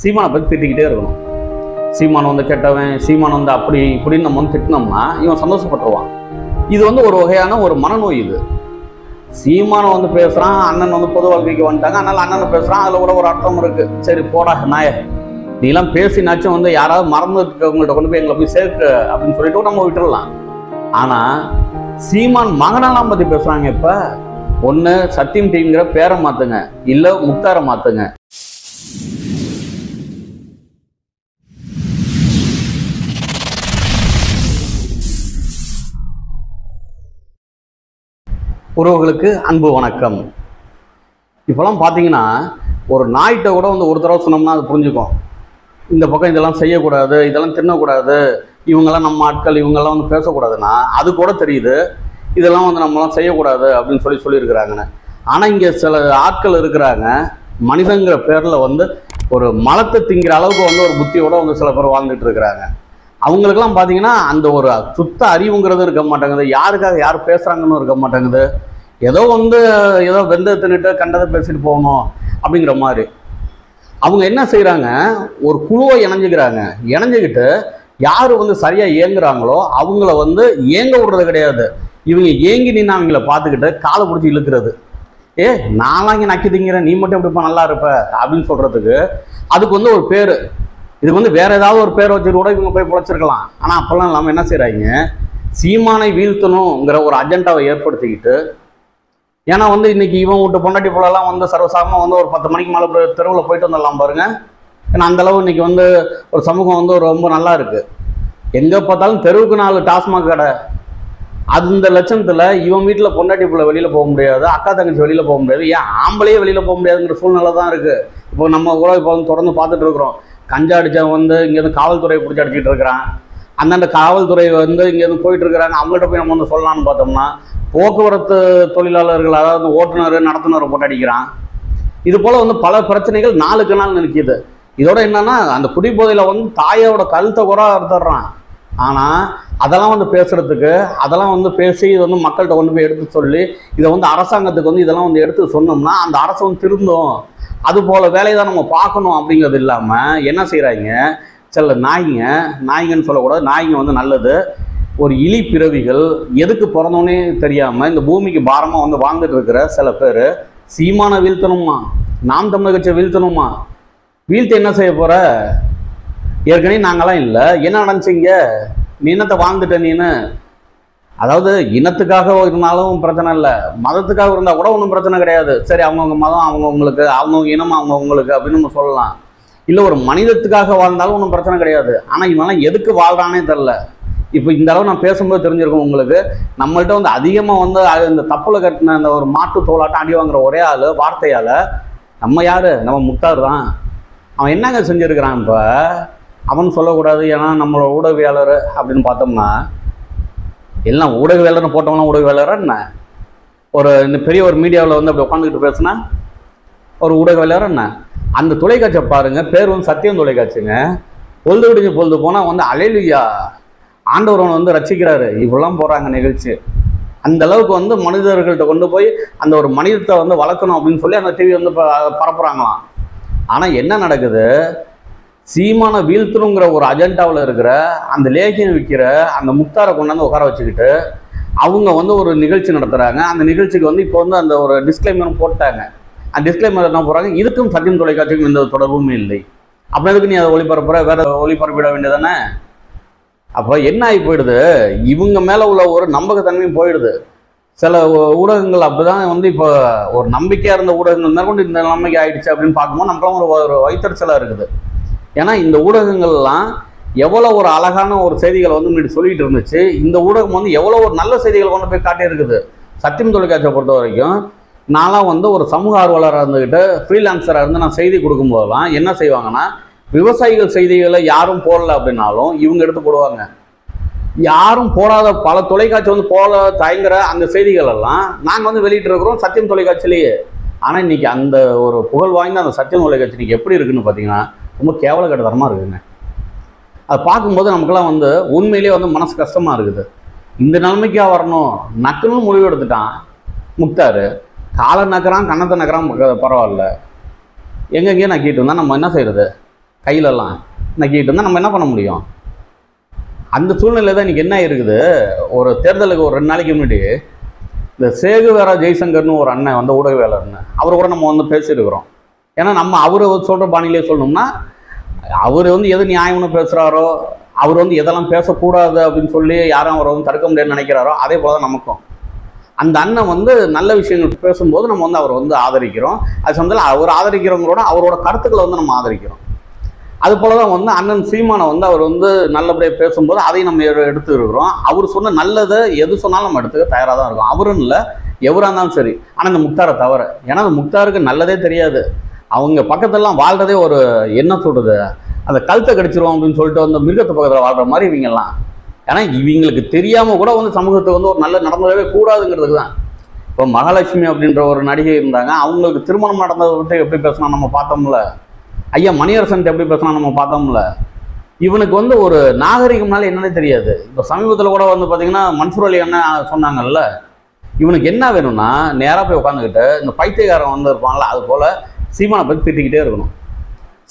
சீமானை பற்றி திட்டிக்கிட்டே இருக்கணும். சீமான் வந்து கெட்டவன், சீமான் வந்து அப்படி இப்படின்னு நம்ம வந்து திட்டினோம்னா இவன் சந்தோஷப்பட்டுருவான். இது வந்து ஒரு வகையான ஒரு மனநோய். இது சீமானை வந்து பேசுகிறான், அண்ணன் வந்து பொது வாழ்க்கைக்கு வந்துட்டாங்க, அதனால அண்ணனை பேசுகிறான், அதில் கூட ஒரு அர்த்தம் இருக்குது. சரி போடா நாய, நீலாம் பேசினாச்சும் வந்து யாராவது மறந்துட்டவங்கள்ட்ட கொண்டு போய் எங்களை போய் சேர்க்க அப்படின்னு சொல்லிட்டு நம்ம விட்டுடலாம். ஆனால் சீமான் மகனெல்லாம் பற்றி பேசுகிறாங்க. இப்போ ஒன்று சத்தியம் டிவிங்கிற பேரை மாற்றுங்க, இல்லை முக்தாரை மாற்றுங்க. உறவுகளுக்கு அன்பு வணக்கம். இப்போலாம் பார்த்தீங்கன்னா ஒரு நாய்கிட்ட கூட வந்து ஒரு தடவை சொன்னோம்னா அது புரிஞ்சுக்கும். இந்த பக்கம் இதெல்லாம் செய்யக்கூடாது, இதெல்லாம் தின்னக்கூடாது, இவங்கெல்லாம் நம்ம ஆட்கள், இவங்கெல்லாம் வந்து பேசக்கூடாதுன்னா அது கூட தெரியுது இதெல்லாம் வந்து நம்மளாம் செய்யக்கூடாது அப்படின்னு சொல்லியிருக்கிறாங்கன்னு. ஆனால் இங்கே சில ஆட்கள் இருக்கிறாங்க, மனிதங்கிற பேரில் வந்து ஒரு மலத்தை திங்கிற அளவுக்கு வந்து ஒரு புத்தியோட வந்து சில பேர் வாழ்ந்துட்டு இருக்கிறாங்க. அவங்களுக்கெல்லாம் பார்த்தீங்கன்னா அந்த ஒரு சுத்த அறிவுங்கிறது இருக்க மாட்டேங்குது, யாருக்காக யார் பேசுகிறாங்கன்னு இருக்க மாட்டேங்குது. ஏதோ வெந்ததை தின்னுட்டு கண்டதை பேசிட்டு போகணும் அப்படிங்கிற மாதிரி அவங்க என்ன செய்கிறாங்க, ஒரு குழுவை இணைஞ்சுக்கிட்டு யார் வந்து சரியாக இயங்குறாங்களோ அவங்கள வந்து இயங்க விடுறது கிடையாது. இவங்க ஏங்கி நின்று அவங்கள பார்த்துக்கிட்டு காலை பிடிச்சி இழுக்கிறது. நான்லாம் இங்கே நக்கி திங்கிறேன், நீ மட்டும் எப்படிப்பா நல்லா இருப்ப அப்படின்னு சொல்கிறதுக்கு அதுக்கு வந்து ஒரு பேர், இதுக்கு வந்து வேற ஏதாவது ஒரு பேரை வச்சுட்டு கூட இவங்க போய் பிழைச்சிருக்கலாம். ஆனால் அப்போல்லாம் இல்லாமல் என்ன செய்கிறாங்க, சீமானை வீழ்த்தணுங்கிற ஒரு அஜெண்டாவை ஏற்படுத்திக்கிட்டு, ஏன்னா வந்து இன்னைக்கு இவன் விட்டு பொண்டாட்டி போலலாம் வந்து சர்வசாரமாக வந்து ஒரு 10 மணிக்கு மேலே தெருவில் போயிட்டு வந்துடலாம் பாருங்க. ஏன்னா அந்தளவு இன்னைக்கு வந்து ஒரு சமூகம் வந்து ரொம்ப நல்லா இருக்குது. எங்கே பார்த்தாலும் தெருவுக்கு 4 டாஸ்மாக் கடை. அந்த லட்சணத்தில் இவன் வீட்டில் பொண்டாட்டி பிள்ளை வெளியில் போக முடியாது, அக்கா தங்கச்சி வெளியில் போக முடியாது, ஏன் ஆம்பளையே வெளியில் போக முடியாதுங்கிற சூழ்நிலை தான் இருக்குது. இப்போ நம்ம கூட இப்போ வந்து தொடர்ந்து பார்த்துட்டு இருக்கிறோம். கஞ்சா அடித்தவன் வந்து இங்கேருந்து காவல்துறையை பிடிச்சி அடிச்சிட்டு இருக்கிறான். அந்தந்த காவல்துறை வந்து இங்கேருந்து போயிட்டு இருக்கிறாங்க. அவங்கள்ட்ட போய் நம்ம வந்து சொல்லலாம்னு பார்த்தோம்னா போக்குவரத்து தொழிலாளர்கள், அதாவது ஓட்டுநர் நடத்துனரை போட்டு அடிக்கிறான். இது போல் வந்து பல பிரச்சனைகள் நாளுக்கு நாள் நிற்கிது. இதோட என்னன்னா அந்த குடிபோதையில் வந்து தாயோட கழுத்தை கூட அறுத்துடுறான். ஆனால் அதெல்லாம் வந்து பேசுறதுக்கு, அதெல்லாம் வந்து பேசி இது வந்து மக்கள்கிட்ட கொண்டு போய் எடுத்து சொல்லி இதை வந்து அரசாங்கத்துக்கு வந்து இதெல்லாம் வந்து எடுத்து சொன்னோம்னா அந்த அரசு வந்து திருந்தும். அது போல வேலையை தான் நம்ம பார்க்கணும். அப்படிங்கிறது இல்லாமல் என்ன செய்கிறாங்க, சில நாய்ங்கன்னு சொல்லக்கூடாது, நாய்ங்க வந்து நல்லது, ஒரு இழி பிறவிகள் எதுக்கு பிறந்தோன்னே தெரியாமல் இந்த பூமிக்கு பாரமாக வந்து வாழ்ந்துட்டு இருக்கிற சில பேர் சீமானை வீழ்த்தணுமா, நாம் தமிழர் கட்சியை வீழ்த்தணுமா, வீழ்த்து என்ன செய்ய போகிற, ஏற்கனவே நாங்களாம் இல்லை, என்ன நடந்துச்சிங்க, நீ என்னத்தை வாழ்ந்துட்ட நீன்னு. அதாவது இனத்துக்காக இருந்தாலும் பிரச்சனை இல்லை, மதத்துக்காக இருந்தால் கூட ஒன்றும் பிரச்சனை கிடையாது. சரி அவங்கவுங்க மதம் அவங்கவுங்களுக்கு, அவங்கவுங்க இனம் அவங்கவுங்களுக்கு அப்படின்னு நம்ம சொல்லலாம். இல்லை ஒரு மனிதத்துக்காக வாழ்ந்தாலும் ஒன்றும் பிரச்சனை கிடையாது. ஆனால் இவெல்லாம் எதுக்கு வாழ்றானே தெரில. இப்போ இந்த அளவு நான் பேசும்போது தெரிஞ்சிருக்கோம் உங்களுக்கு, நம்மள்கிட்ட வந்து அதிகமாக வந்து இந்த தப்புல கட்டின அந்த ஒரு மாட்டு தோலாட்டம் அடி வாங்குற ஒரே ஆள் வார்த்தையால் நம்ம யார், நம்ம முக்தார் தான். அவன் என்னங்க செஞ்சுருக்கிறான், இப்போ அவன் சொல்லக்கூடாது ஏன்னா நம்மளோட ஊடகவியாளர் அப்படின்னு பார்த்தோம்னா எல்லாம் ஊடகவியாளர்னு போட்டோம்னா ஊடகவியாளரா என்ன, ஒரு இந்த பெரிய ஒரு மீடியாவில் வந்து அப்படி உட்காந்துக்கிட்டு பேசுனா ஒரு ஊடகவியாளர் என்ன. அந்த தொலைக்காட்சியை பாருங்கள், பேர் வந்து சத்தியம் தொலைக்காட்சிங்க. பொழுது விடிஞ்சு பொழுது போனால் வந்து அலையிலுயா ஆண்டவரவன் வந்து ரசிக்கிறாரு, இப்படிலாம் போகிறாங்க நிகழ்ச்சி. அந்த அளவுக்கு வந்து மனிதர்கள்ட்ட கொண்டு போய் அந்த ஒரு மனிதத்தை வந்து வளர்க்கணும் அப்படின்னு சொல்லி அந்த டிவி வந்து பரப்புகிறாங்களாம். ஆனால் என்ன நடக்குது, சீமானை வீழ்த்தணுங்கிற ஒரு அஜெண்டாவில் இருக்கிற அந்த லேகியம் விற்கிற அந்த முக்தாரை கொண்டாந்து உட்கார வச்சுக்கிட்டு அவங்க வந்து ஒரு நிகழ்ச்சி நடத்துகிறாங்க. அந்த நிகழ்ச்சிக்கு வந்து இப்போ வந்து அந்த ஒரு டிஸ்க்ளைமரும் போட்டாங்க. அந்த டிஸ்க்ளைமர் என்ன போகிறாங்க, இதுக்கும் சத்தியம் தொலைக்காட்சிக்கும் எந்த தொடர்பும் இல்லை, அப்போ எதுக்கு நீ அதை ஒளிபரப்புற, வேற ஒளிபரப்பிட வேண்டியதானே. அப்போ என்ன ஆகி போயிடுது, இவங்க மேலே உள்ள ஒரு நம்பகத்தன்மையும் போயிடுது. சில ஊடகங்கள் அப்படிதான் வந்து இப்போ ஒரு நம்பிக்கையாக இருந்த ஊடகங்கள் மேற்கொண்டு இந்த நம்பிக்கை ஆயிடுச்சு அப்படின்னு பார்க்கும்போது நம்மளாம் ஒரு வைத்தறிச்சலாக இருக்குது. ஏன்னா இந்த ஊடகங்கள்லாம் எவ்வளோ ஒரு அழகான ஒரு செய்திகளை வந்து முன்னாடி சொல்லிட்டு இருந்துச்சு, இந்த ஊடகம் வந்து எவ்வளோ ஒரு நல்ல செய்திகளை கொண்டு போய் காட்டியிருக்குது. சத்தியம் தொலைக்காட்சியை பொறுத்த வரைக்கும் நான்லாம் வந்து ஒரு சமூக ஆர்வலராக இருந்துக்கிட்டு ஃப்ரீலான்சராக இருந்து நான் செய்தி கொடுக்கும்போதெல்லாம் என்ன செய்வாங்கன்னா, விவசாயிகள் செய்திகளை யாரும் போடல அப்படின்னாலும் இவங்க எடுத்து போடுவாங்க. யாரும் போடாத பல தொலைக்காட்சி வந்து போட தயங்குற அந்த செய்திகள் எல்லாம் நாங்கள் வந்து வெளியிட்டு இருக்கிறோம் சத்தியம் தொலைக்காட்சியிலேயே. ஆனால் இன்னைக்கு அந்த ஒரு புகழ் வாய்ந்த அந்த சத்தியம் தொலைக்காட்சி இன்னைக்கு எப்படி இருக்குன்னு பார்த்தீங்கன்னா ரொம்ப கேவலக்கட்டத்தரமாக இருக்குதுங்க. அதை பார்க்கும்போது நமக்கெல்லாம் வந்து உண்மையிலேயே வந்து மனசு கஷ்டமாக இருக்குது. இந்த நிலைமைக்காக வரணும், நக்குன்னு முடிவு எடுத்துட்டான் முக்தார். காலை நக்கிறான், கன்னத்தை நக்கிறான், பரவாயில்ல, எங்கெங்கேயே நக்கிட்டு இருந்தால் நம்ம என்ன செய்கிறது. கையிலெல்லாம் நக்கிட்டு இருந்தால் நம்ம என்ன பண்ண முடியும்? அந்த சூழ்நிலை தான் இன்றைக்கி என்ன இருக்குது, ஒரு தேர்தலுக்கு ஒரு 2 நாளைக்கு முன்னாடி இந்த சேகுவேரா ஜெய்சங்கர்னு ஒரு அண்ணன் வந்து ஊடகவியலாளர்னு அவர் கூட நம்ம வந்து பேசியிருக்கிறோம். ஏன்னா நம்ம அவர் சொல்கிற பாணியிலே சொல்லணும்னா, அவர் வந்து எது நியாயம்னு பேசுகிறாரோ, அவர் வந்து எதெல்லாம் பேசக்கூடாது அப்படின்னு சொல்லி யாரும் அவரை வந்து தடுக்க முடியாதுன்னு நினைக்கிறாரோ, அதே போல தான் நமக்கும். அந்த அண்ணன் வந்து நல்ல விஷயங்கள் பேசும்போது நம்ம வந்து அவரை வந்து ஆதரிக்கிறோம். அது சமயத்தில் அவர் ஆதரிக்கிறவங்களோட அவரோட கருத்துக்களை வந்து நம்ம ஆதரிக்கிறோம். அது போல தான் வந்து அண்ணன் சீமானை வந்து அவர் வந்து நல்லபடியாக பேசும்போது அதையும் நம்ம எடுத்து இருக்கிறோம். அவர் சொன்ன நல்லதை எது சொன்னாலும் நம்ம எடுத்துக்க தயாராக தான் இருக்கும். அவரும் இல்லை, எவராக இருந்தாலும் சரி. ஆனால் இந்த முக்தாரை தவிர, ஏன்னா அந்த முக்தாருக்கு நல்லதே தெரியாது. அவங்க பக்கத்துலலாம் வாழ்றதே ஒரு என்ன சொல்கிறது, அந்த கழுத்தை கடிச்சிருவோம் அப்படின்னு சொல்லிட்டு வந்து மிருகத்து பக்கத்தில் வாழ்கிற மாதிரி இவங்கெல்லாம். ஏன்னா இவங்களுக்கு தெரியாமல் கூட வந்து சமூகத்துக்கு வந்து ஒரு நல்ல நடந்தவே கூடாதுங்கிறதுக்கு தான். இப்போ மகாலட்சுமி அப்படின்ற ஒரு நடிகை இருந்தாங்க, அவங்களுக்கு திருமணம் நடந்ததை விட்டு எப்படி பேசணும் நம்ம பார்த்தோம்ல. ஐயா மணியரசன் எப்படி பேசணும் நம்ம பார்த்தோம்ல. இவனுக்கு வந்து ஒரு நாகரிகம்னால என்னன்னே தெரியாது. இப்போ சமீபத்தில் கூட வந்து பார்த்தீங்கன்னா மன்சூர் அலி என்ன சொன்னாங்கல்ல, இவனுக்கு என்ன வேணும்னா நேராக போய் உட்காந்துக்கிட்டு இந்த பைத்தியக்காரன் வந்து இருப்பாங்கள்ல, அது போல் சீமானை பற்றி திட்டிக்கிட்டே இருக்கணும்.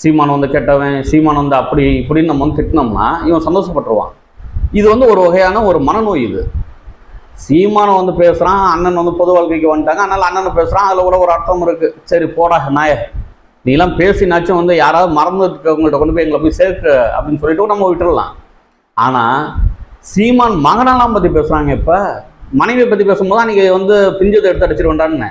சீமான் வந்து கெட்டவன், சீமான் வந்து அப்படி இப்படின்னு நம்ம வந்து திட்டினோம்னா இவன் சந்தோஷப்பட்டுருவான். இது வந்து ஒரு வகையான ஒரு மனநோய். இது சீமானை வந்து பேசுகிறான், அண்ணன் வந்து பொது வாழ்க்கைக்கு வந்துட்டாங்க, அதனால் அண்ணனை பேசுகிறான், அதில் கூட ஒரு அர்த்தம் இருக்குது. சரி போடா நாய, நீலாம் பேசினாச்சும் வந்து யாராவது மறந்துருக்கவங்கள்ட்ட கொண்டு போய் எங்களை போய் சேர்க்க அப்படின்னு சொல்லிட்டு நம்ம விட்டுடலாம். ஆனால் சீமான் மகனெல்லாம் பற்றி பேசுகிறாங்க. இப்போ மனைவியை பற்றி பேசும்போது அன்றைக்கி வந்து பிஞ்சத்தை எடுத்து அடிச்சிட்டு வேண்டான்னு.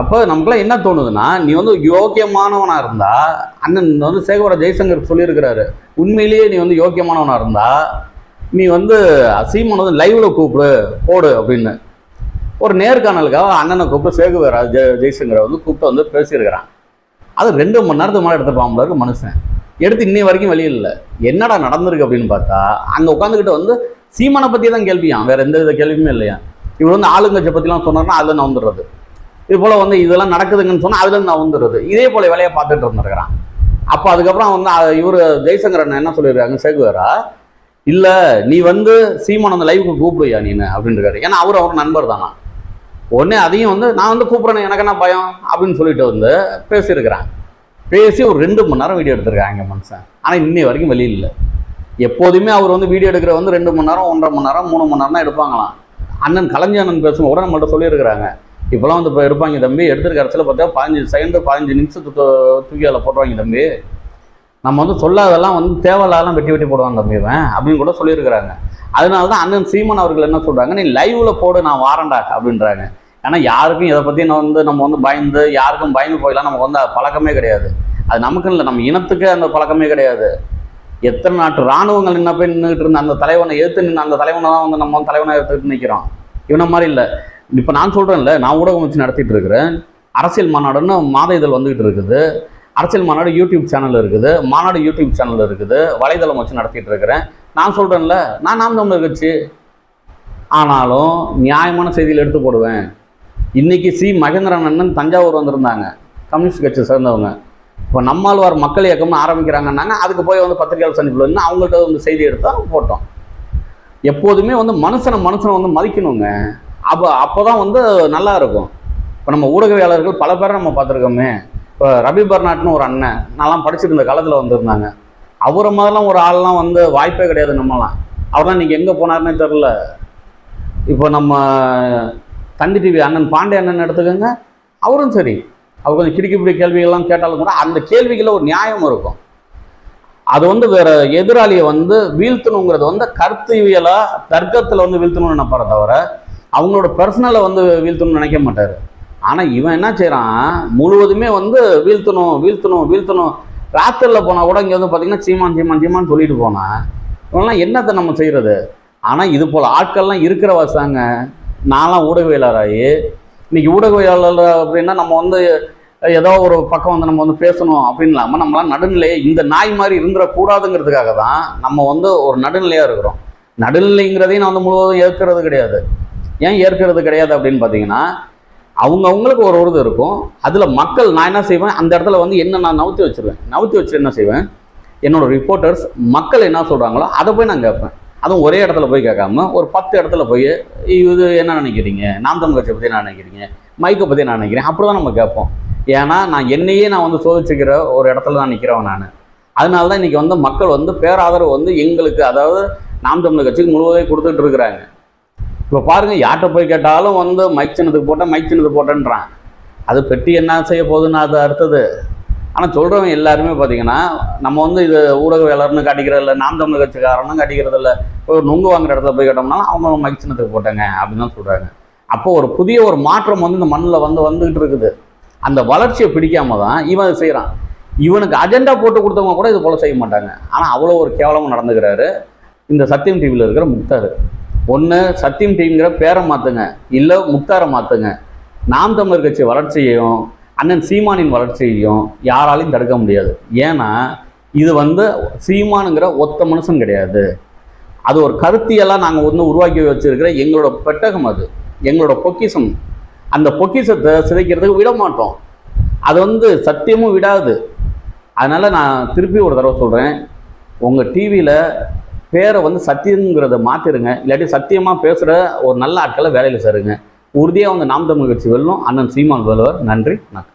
அப்போ நமக்குலாம் என்ன தோணுதுன்னா, நீ வந்து யோக்கியமானவனாக இருந்தால், அண்ணன் வந்து சேகுவேரா ஜெய்சங்கர் சொல்லியிருக்கிறாரு, உண்மையிலேயே நீ வந்து யோக்கியமானவனாக இருந்தால் நீ வந்து சீமான் வந்து லைவில் கூப்பிடு போடு அப்படின்னு ஒரு நேர்காணலுக்காக அண்ணனை கூப்பிட்டு சேகுவேரா ஜெய்சங்கரை வந்து கூப்பிட்டு வந்து பேசியிருக்கிறான். அது 2 மணி நேரத்துக்கு மேலே எடுத்துப்பாம்பளுக்கு மனுஷன் எடுத்து இன்னை வரைக்கும் வெளியில் என்னடா நடந்திருக்கு அப்படின்னு பார்த்தா, அங்கே உட்காந்துக்கிட்டு வந்து சீமானை பற்றி தான் கேள்வியான், வேறு எந்த வித கேள்வியுமே இல்லையா. இவர் வந்து ஆளுங்கட்சியை பற்றிலாம் சொன்னார்னா அதில் நான் வந்துடுறது, இது போல் வந்து இதெல்லாம் நடக்குதுங்கன்னு சொன்னால் அதுலேருந்து நான் வந்துடுறது, இதே போல் வேலையை பார்த்துட்டு இருந்திருக்கிறான். அப்போ அதுக்கப்புறம் வந்து இவர் ஜெய்சங்கர் அண்ணன் என்ன சொல்லியிருக்காங்க, சேகுவேரா இல்லை நீ வந்து சீமான் அந்த லைவுக்கு கூப்பிடுயா நீனு அப்படின்றாரு. ஏன்னா அவர் நண்பர் தானா. உடனே அதையும் வந்து நான் வந்து கூப்பிட்றேன், எனக்கு என்ன பயம் அப்படின்னு சொல்லிட்டு வந்து பேசியிருக்கிறேன். பேசி ஒரு 2 மணி நேரம் வீடியோ எடுத்திருக்காங்க மனுஷன். ஆனால் இன்னை வரைக்கும் வெளியில் இல்லை. எப்போதுமே அவர் வந்து வீடியோ எடுக்கிற வந்து 2 மணி நேரம் 1.5 மணி நேரம் 3 மணி நேரம் தான் எடுப்பாங்களாம். அண்ணன் கலைஞர் அண்ணன் பேசும் கூட நம்மள்ட்ட சொல்லியிருக்கிறாங்க. இப்போலாம் வந்து இப்போ எடுப்பாங்க தம்பி, எடுத்துருக்க இடத்துல பார்த்தா 15 செகண்டு 15 நிமிஷத்துக்கு தூக்கி அதில் போடுவாங்க தம்பி, நம்ம வந்து சொல்லாதெல்லாம் வந்து தேவையில்லாதெல்லாம் வெட்டி வெட்டி போடுவாங்க தம்பிவன் அப்படின்னு கூட சொல்லியிருக்கிறாங்க. அதனால தான் அண்ணன் சீமான் அவர்கள் என்ன சொல்கிறாங்க, நீ லைவில் போடு நான் வாரண்டா அப்படின்றாங்க. ஏன்னா யாருக்கும் இதை பற்றி நம்ம வந்து பயந்து யாருக்கும் பயந்து போயெல்லாம் நமக்கு வந்து பழக்கமே கிடையாது. அது நமக்குன்னு இல்லை, நம்ம இனத்துக்கே அந்த பழக்கமே கிடையாது. எத்தனை நாட்டு இராணுவங்கள் நின்ன போய் நின்றுட்டு இருந்த அந்த தலைவனை எதிர்த்து நின்று அந்த தலைவனை தான் வந்து நம்ம தலைவனை எடுத்துக்கிட்டு நிற்கிறோம். இவனை மாதிரி இல்லை. இப்போ நான் சொல்கிறேன்ல, நான் ஊடகம் வச்சு நடத்திட்டு இருக்கிறேன். அரசியல் மாநாடுன்னு மாத இதழ் வந்துக்கிட்டு இருக்குது, அரசியல் மாநாடு யூடியூப் சேனல் இருக்குது, மாநாடு யூடியூப் சேனல் இருக்குது, வலைதளம் வச்சு நடத்திட்டு இருக்கிறேன். நான் சொல்கிறேன்ல, நான் நாம் தமிழர் கட்சி, ஆனாலும் நியாயமான செய்தியில் எடுத்து போடுவேன். இன்றைக்கி மகேந்திரன் அண்ணன் தஞ்சாவூர் வந்திருந்தாங்க, கம்யூனிஸ்ட் கட்சி சேர்ந்தவங்க. இப்போ நம்மாழ்வார் மக்கள் இயக்கம்னு ஆரம்பிக்கிறாங்கன்னாங்க, அதுக்கு போய் வந்து பத்திரிகையாளர் சந்திப்பில் வந்து அவங்கள்ட்ட வந்து செய்தி எடுத்தால் போட்டோம். எப்போதுமே வந்து மனுஷனை வந்து மதிக்கணுங்க. அப்போ தான் வந்து நல்லா இருக்கும். இப்போ நம்ம ஊடகவியாளர்கள் பல பேரை நம்ம பார்த்துருக்கோமே. இப்போ ரபி பர்னாட்னு ஒரு அண்ணன் நான்லாம் படிச்சுட்டு இருந்த காலத்தில் வந்திருந்தாங்க. அவரை மாதிரிலாம் ஒரு ஆள்லாம் வந்து வாய்ப்பே கிடையாது நம்மலாம். அவர்லாம் இன்றைக்கி எங்கே போனார்னே தெரில. இப்போ நம்ம தந்தி டிவி அண்ணன் பாண்டே அண்ணன் எடுத்துக்கோங்க, அவரும் சரி, அவர் கொஞ்சம் கிடிக்கிப்படி கேள்விகள்லாம் கேட்டாலும் கூட அந்த கேள்விகளில் ஒரு நியாயம் இருக்கும். அது வந்து வேற எதிராளியை வந்து வீழ்த்தணுங்கிறது வந்து கருத்துவியலாக தர்க்கத்தில் வந்து வீழ்த்தணும்னு நினைப்பார தவிர அவங்களோட பர்சனலை வந்து வீழ்த்தணும்னு நினைக்க மாட்டார். ஆனால் இவன் என்ன செய்கிறான், முழுவதுமே வந்து வீழ்த்தணும். ராத்திரியில் போனால் கூட இங்கே வந்து பார்த்திங்கன்னா சீமான் சொல்லிட்டு போனால் இவங்கெல்லாம் என்னத்தை நம்ம செய்கிறது. ஆனால் இது போல் ஆட்கள்லாம் இருக்கிற வசாங்க. நான்லாம் ஊடகவியலாளராகி இன்றைக்கி ஊடகவியலாளர் அப்படின்னா நம்ம வந்து ஏதோ ஒரு பக்கம் வந்து நம்ம வந்து பேசணும் அப்படின்னு இல்லாமல் நம்மளாம் நடுநிலையை இந்த நாய் மாதிரி இருந்துடக்கூடாதுங்கிறதுக்காக தான் நம்ம வந்து ஒரு நடுநிலையாக இருக்கிறோம். நடுநிலைங்கிறதையும் நான் வந்து முழுவதும் ஏற்கிறது கிடையாது. ஏன் ஏற்கிறது கிடையாது அப்படின்னு பார்த்தீங்கன்னா, அவங்களுக்கு ஒரு இது இருக்கும். அதில் மக்கள் நான் என்ன செய்வேன், அந்த இடத்துல வந்து என்ன நான் நவுத்தி வச்சுட்டு என்ன செய்வேன், என்னோடய ரிப்போர்ட்டர்ஸ் மக்கள் என்ன சொல்கிறாங்களோ அதை போய் நான் கேட்பேன். அதுவும் ஒரே இடத்துல போய் கேட்காம ஒரு 10 இடத்துல போய் இது என்ன நினைக்கிறீங்க, நாம் தமிழ் கட்சியை பற்றி என்ன நினைக்கிறீங்க, மைக்கை பற்றி நான் நினைக்கிறேன், அப்படி தான் நம்ம கேட்போம். ஏன்னா நான் என்னையே வந்து சோதிச்சுக்கிற ஒரு இடத்துல தான் நிற்கிறவன் நான். அதனால தான் இன்றைக்கி வந்து மக்கள் வந்து பேராதரவு வந்து எங்களுக்கு, அதாவது நாம் தமிழர் கட்சிக்கு முழுவதே கொடுத்துட்டு இருக்கிறாங்க. இப்போ பாருங்கள், யார்கிட்ட போய் கேட்டாலும் வந்து மைக் சின்னத்துக்கு போட்டேன், மைக் சின்னத்துக்கு போட்டேன்றான். அது பெட்டி என்ன செய்ய போகுதுன்னு அது அடுத்தது. ஆனால் சொல்கிறவங்க எல்லாருமே பார்த்தீங்கன்னா, நம்ம வந்து இது ஊடகவியலாளர்னு காட்டிக்கிறது இல்லை, நாம் தமிழர் கட்சிக்காரன்னு காட்டிக்கிறது இல்லை. இப்போ ஒரு நுங்கு வாங்குற இடத்துல போய் கேட்டோம்னாலும் அவங்க மைக் சின்னத்துக்கு போட்டாங்க அப்படின்னு தான் சொல்கிறாங்க. அப்போ ஒரு புதிய ஒரு மாற்றம் வந்து இந்த மண்ணில் வந்துகிட்டு இருக்குது. அந்த வளர்ச்சியை பிடிக்காம தான் இவன் அதை செய்கிறான். இவனுக்கு அஜெண்டா போட்டு கொடுத்தவங்க கூட இது போல் செய்ய மாட்டாங்க. ஆனால் அவ்வளோ ஒரு கேவலமாக நடந்துக்கிறாரு இந்த சத்தியம் டிவியில் இருக்கிற முக்தார். ஒன்று சத்தியம் டிவிங்கிற பேரை மாற்றுங்க, இல்லை முக்தாரை மாற்றுங்க. நாம் தமிழர் கட்சி வளர்ச்சியையும் அண்ணன் சீமானின் வளர்ச்சியையும் யாராலையும் தடுக்க முடியாது. ஏன்னா இது வந்து சீமானுங்கிற ஒத்த மனுஷன் கிடையாது. அது ஒரு கருத்தியெல்லாம் நாங்கள் ஒன்று உருவாக்கி வச்சிருக்கிற எங்களோட பெட்டகம், அது எங்களோட பொக்கிஷம். அந்த பொக்கிஷத்தை சிதைக்கிறதுக்கு விட மாட்டோம். அது வந்து சத்தியமும் விடாது. அதனால் நான் திருப்பி ஒரு தடவை சொல்கிறேன், உங்கள் டிவியில் பேரை வந்து சத்தியங்கிறத மாற்றிடுங்க. இல்லாட்டி சத்தியமாக பேசுகிற ஒரு நல்ல ஆட்களை வேலையில் சேருங்க. உறுதியாக வந்து நாம் தமிழர் கட்சி வெல்லும். அண்ணன் சீமான் வெல்லுவார். நன்றி, வணக்கம்.